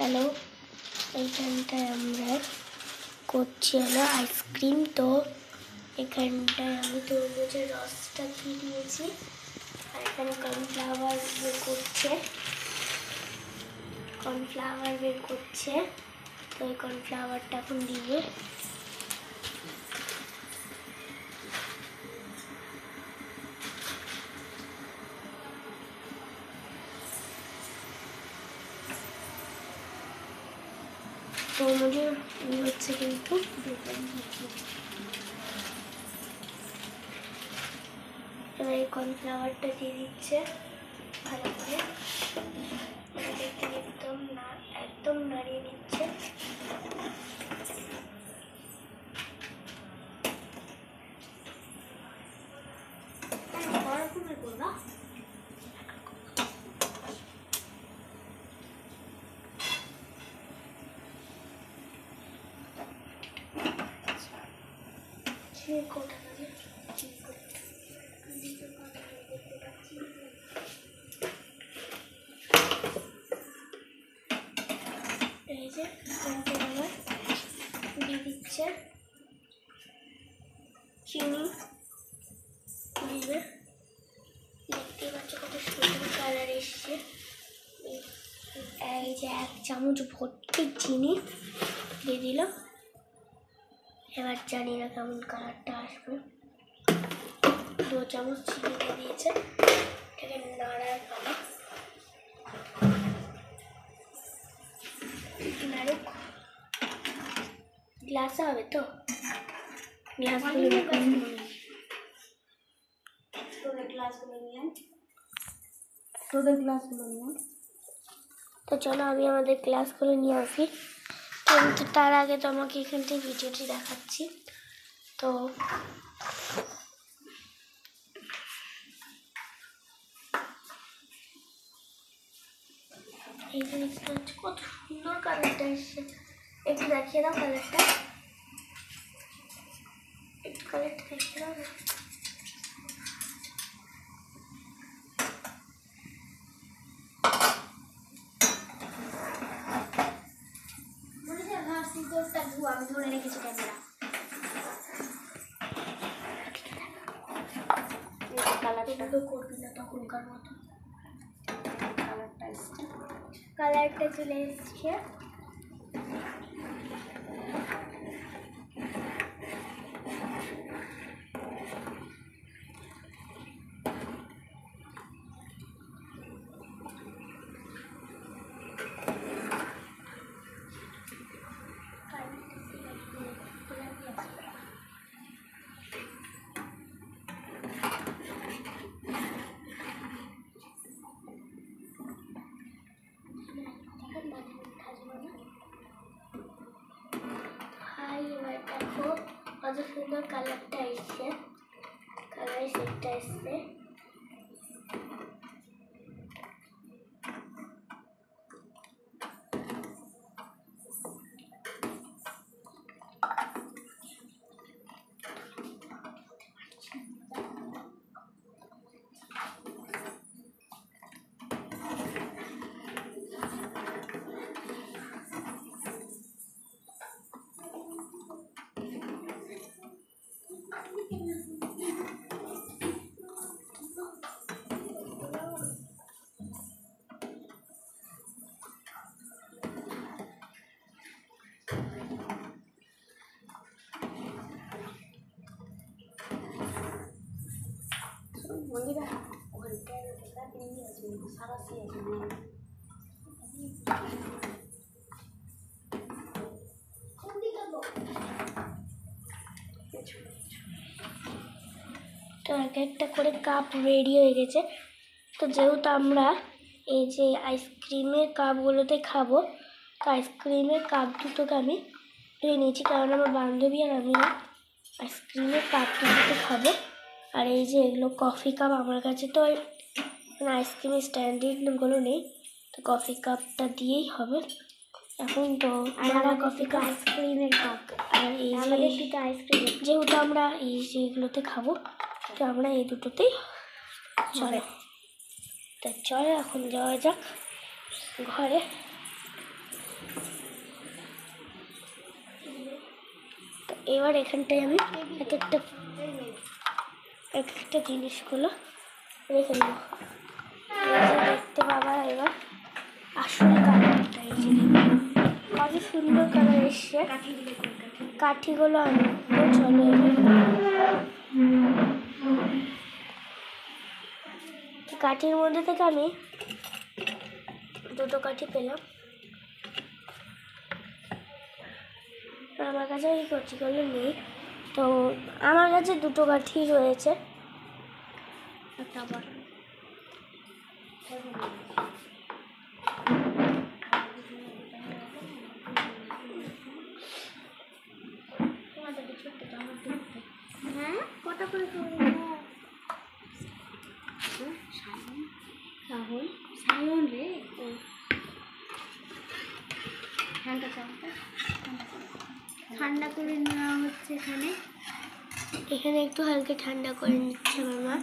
Hello, এইখানটায় আমরা করছি হলো আইসক্রিম। তো এখানটায় আমি তরমুজের রসটা দিয়ে দিয়েছি, আর এখানে কর্নফ্লাওয়ার বের করছে। তো এই কর্নফ্লাওয়ারটা এখন দিবে। তরমুজের হচ্ছে কিন্তু এবার এই কর্নফ্লাওয়ারটা দিয়ে দিচ্ছে ভালো করে, একদম নাড়িয়ে নিচ্ছে। এই যে দিয়ে দিচ্ছে চিনি দিবে, দেখতে পাচ্ছ কত সুন্দর কালার এসছে। এই যে 1 চামচ ভর্তি চিনি দিয়ে দিল। এবার জানি না কেমন কালারটা আসবে। 2 চামচ চিনি দিয়ে দিয়েছে, এটাকে নাড়ার পালা। নাড়ুক, গ্লাসে হবে তো, তো চলো আমি আমাদের গ্লাসগুলো নিয়ে আসি, কিন্তু তার আগে তোমাকে এখান থেকে ভিডিওটি দেখাচ্ছি। তো এই জিনিসটা হচ্ছে কত সুন্দর কালারটা এসছে। একটু দেখিয়ে দাও কালারটা, একটু কালারটা দেখিয়ে দাও। আমি ধরে রেখেছি ক্যামেরা। কালারটা তো করবি না তখনকার মতো। কালারটা চলে এসছে। এবার দেখো কত সুন্দর কালারটা এসছে, কালারের সেটটা এসছে। তো এক একটা করে কাপ রেডি হয়ে গেছে। তো যেহেতু আমরা এই যে আইসক্রিমের কাপগুলোতে খাবো, তো আইসক্রিমের কাপ দুটোকে আমি ধুয়ে নিয়েছি, কারণ আমার বান্ধবী আর আমি আইসক্রিমের কাপ দুটোতে খাবো। আর এই যে এগুলো কফি কাপ, আমার কাছে তো আইসক্রিমের স্ট্যান্ডার্ডগুলো নেই, তো কফি কাপটা দিয়েই হবে এখন। তো আমরা কফি কাপ, আইসক্রিমের কাপ, আর এই যে আইসক্রিম যেহেতু আমরা এই যেগুলোতে খাবো, তো আমরা এই দুটোতেই চলে। তো চলো এখন যাওয়া যাক ঘরে। এবার এখানটায় আমি এক একটা জিনিসগুলো রেখে দেবো। এই যে দেখতে পাবা এবার আসল কালারটা, এই যে কত সুন্দর কালার এসছে। কাঠিগুলো আনবো, চলো কাঠির মধ্যে থেকে আমি দুটো কাঠি পেলাম। আমার কাছে এই কাঠিগুলো নেই, তো আমার কাছে দুটো কাঠি রয়েছে। আবার হ্যাঁ কটা করে সায়ন রে ঠান্ডা করে নেওয়া হচ্ছে। এখানে একটু হালকা ঠান্ডা করে নিচ্ছে আমার মা।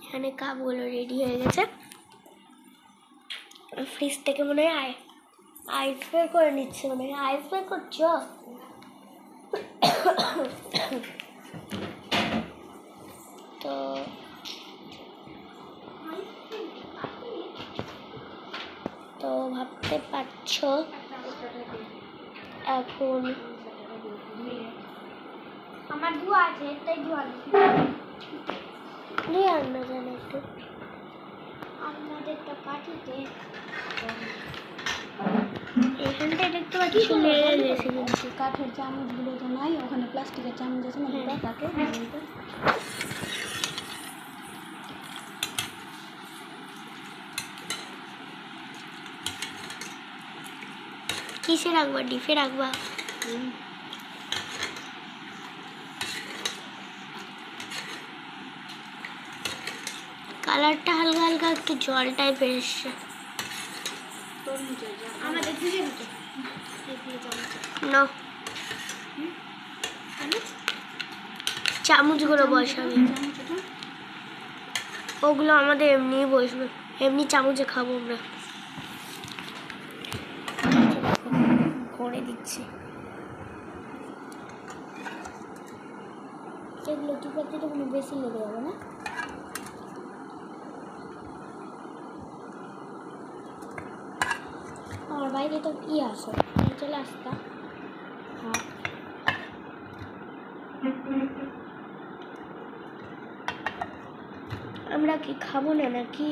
এখানে কাপগুলো রেডি হয়ে গেছে। ফ্রিজ থেকে মনে হয় আইস বের করে নিচ্ছে, মনে হয় আইস বের করছো। তো তো ভাবতে পারছো এখন আমার ধোয়া আছে, তাই ধোয়া নিয়ে আনবে জানো একটু আপনাদেরটা কাঠিতে। এখানটায় দেখতে পাচ্ছি লেগে গেছে, কিন্তু কাঠের চামচগুলো তো নাই, ওখানে প্লাস্টিকের চামচ আছে না, তাকে কিসে রাখবা? ডিপে রাখবা? কালারটা হালকা হালকা একটু জল টাইপের এসছে। আমাদের দিকে না চামচগুলো বসাবে, ওগুলো আমাদের এমনি বসবে, এমনি চামচে খাবো আমরা। করে দিচ্ছি এগুলো দু পাতিটা কোনো বেশি লেগে যাবে না। আমার বাইরে তো কি আসে, চলে আসতা। হ্যাঁ আমরা কি খাবো না নাকি?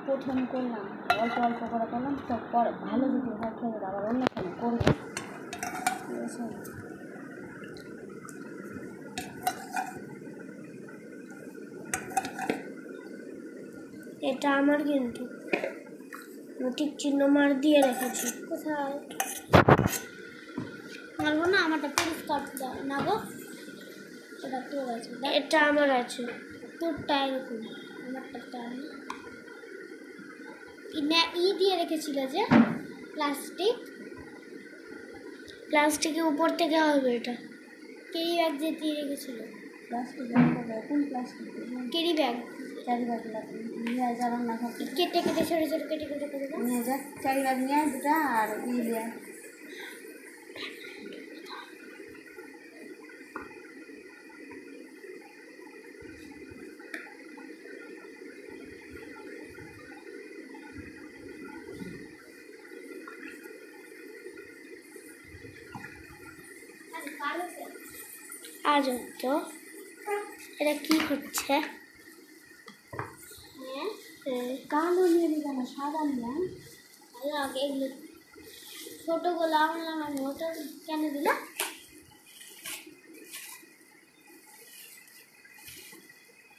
প্রথম করলাম অল্প অল্প করে করলাম, তো পরে ভালো যদি হয় খেয়ে আবার অন্য কোনো করবো। এটা আমার, কিন্তু টিক চিহ্ন মার দিয়ে রেখেছি। কোথায় মারবো না, আমারটা পরিষ্কার না গো, এটা তোর আছে, এটা আমার আছে। তোরটা এরকম, আমারটা ই দিয়ে রেখেছিল যে প্লাস্টিকের উপর থেকে হবে এটা। ক্যারি ব্যাগ যে দিয়ে রেখেছিল, প্লাস্টিক কোন প্লাস্টিক? ক্যারি ব্যাগ নিয়ে যা, রান্না খাতে কেটে কেটে ছোটো ছোটো কেটে কেটে করে নিয়ে যা। ক্যারি ব্যাগ নিয়ে দুটা আর নিয়ে আজ তো এটা কি হচ্ছে? কালো নিয়ে দিলাম না, সাদা নিলাম। আগে এগুলো ছোটোগুলো আনলাম আমি, ওটা কেন দিলাম?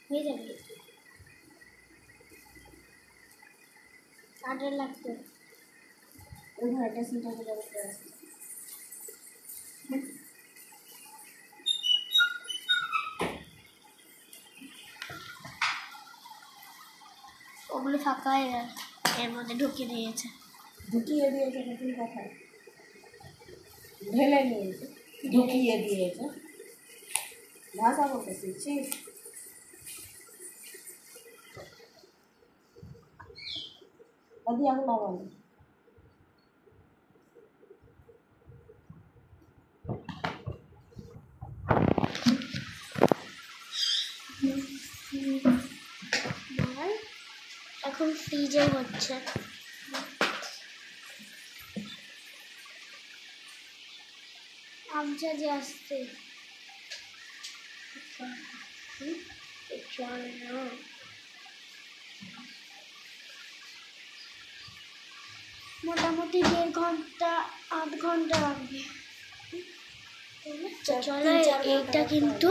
হয়ে যাবে, কাঠের লাগতো ওই ঘরে ড্রেসিংটা গুলো আছে। ওগুলো ফাঁকা হয়ে গেল, এর মধ্যে ঢুকিয়ে দিয়েছে নতুন কথায় ঢেলে নিয়েছে। ঢুকিয়ে দিয়েছে ভাষা বলতে শিখছিস দাদি এখন লাগানো এখন ফ্রিজে হচ্ছে। আমচা যে আসছে মোটামুটি 1.5 ঘন্টা 8 ঘন্টা লাগবে। চলো এইটা কিন্তু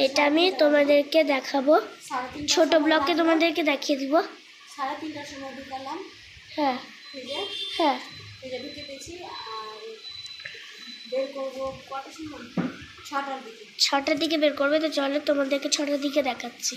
এটা আমি তোমাদেরকে দেখাবো, ছোট ব্লগে তোমাদেরকে দেখিয়ে দিব। 3:30টার সময় ঢুকালাম। হ্যাঁ ফ্রিজে হ্যাঁ ফ্রিজে ঢুকে দিয়েছি আর বের করবো কটার সময় 6টার দিকে। 6টার দিকে বের করবে, তো চলো তোমাদেরকে 6টার দিকে দেখাচ্ছি।